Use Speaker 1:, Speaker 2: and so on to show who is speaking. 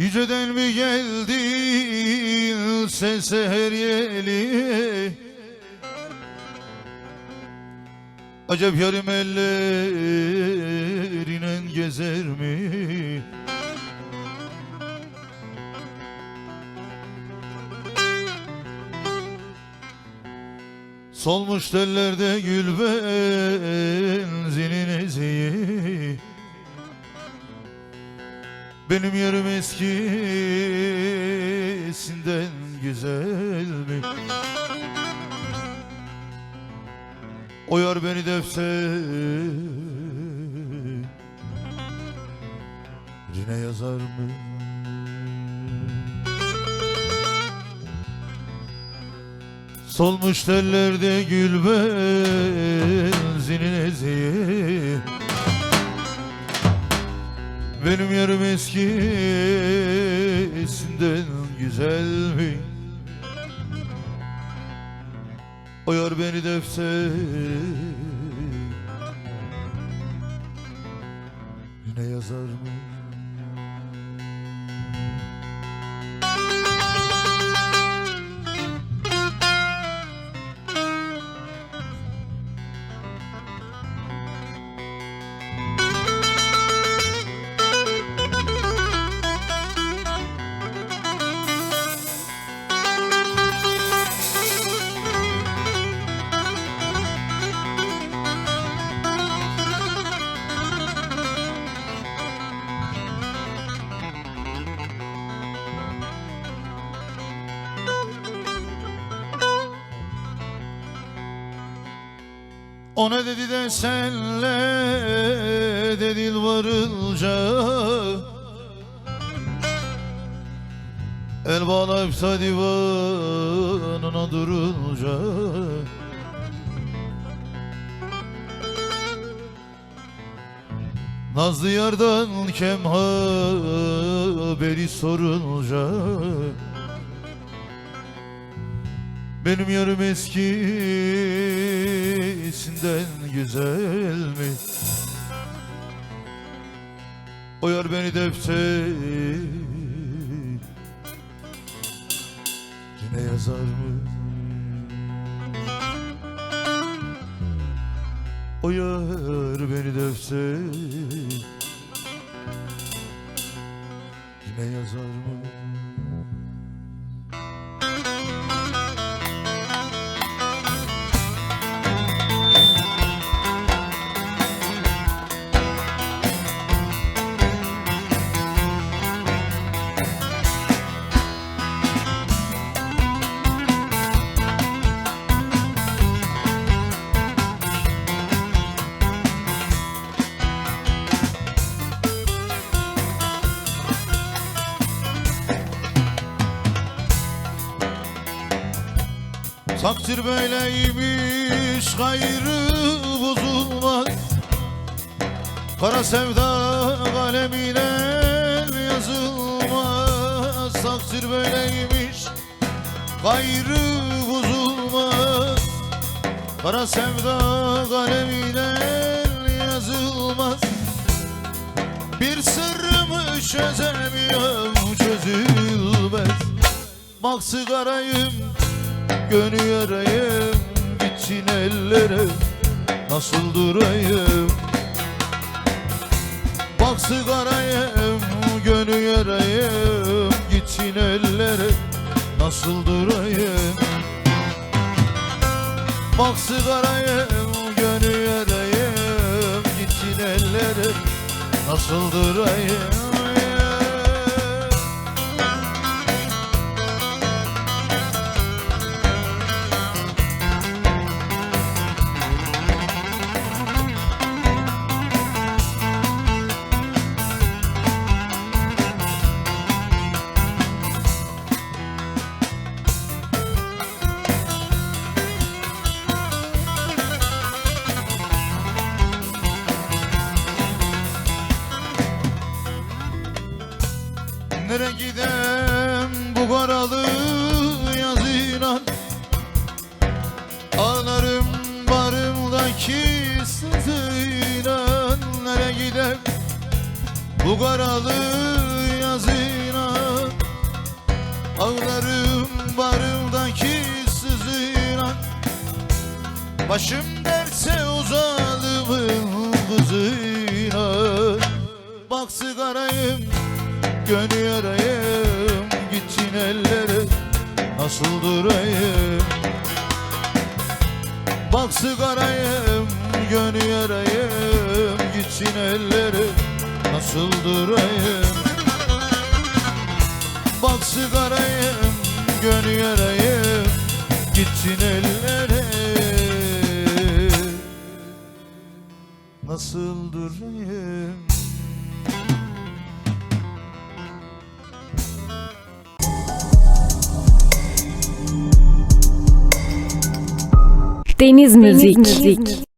Speaker 1: Yüceden mi geldin sen seher yeli? Acep yarım ellerine gezer mi? Solmuş tellerde gül benzinin eziği. Benim yarım eskisinden güzel mi? O yar beni defterine yazar mı? Solmuş tellerde gül benzinin eziği. Benim yarım eskisinden güzel mi? O yar beni defterine yazar mı? O ne dedi de senle de dil varınca, el bağlayıp da divanına durunca, nazlı yardan kem haberi sorunca, benim yarım eskisinden güzel mi? O yar beni defterine yazar mı? O yar beni defterine yazar mı? Takdir böyleymiş, gayrı bozulmaz. Kara sevda kalemine yazılmaz. Takdir böyleymiş, gayrı bozulmaz. Kara sevda kalemine yazılmaz. Bir sırrımı çözemiyorum, çözülmez. Bak sigarayım, gönül yarayım, gitsin ellere, nasıl durayım? Bak sigarayım, gönül yarayım, gitsin ellere, nasıl durayım? Bak sigarayım, gönül yarayım, gitsin ellere, nasıl durayım? Nereye gidem bu karalı yazıyla? Ağlarım barımdaki sızıyla. Nereye gidem bu karalı yazıyla? Ağlarım barımdaki sızıyla, başım derse o zalimin kızıyla. Bak sigarayım, gönül yarayım, gittin ellere nasıl durayım? Bak sigarayım, gönül yarayım, gitsin ellere nasıl durayım? Bak sigarayım, gönül yarayım, gitsin ellere nasıl durayım?
Speaker 2: Deniz Müzik.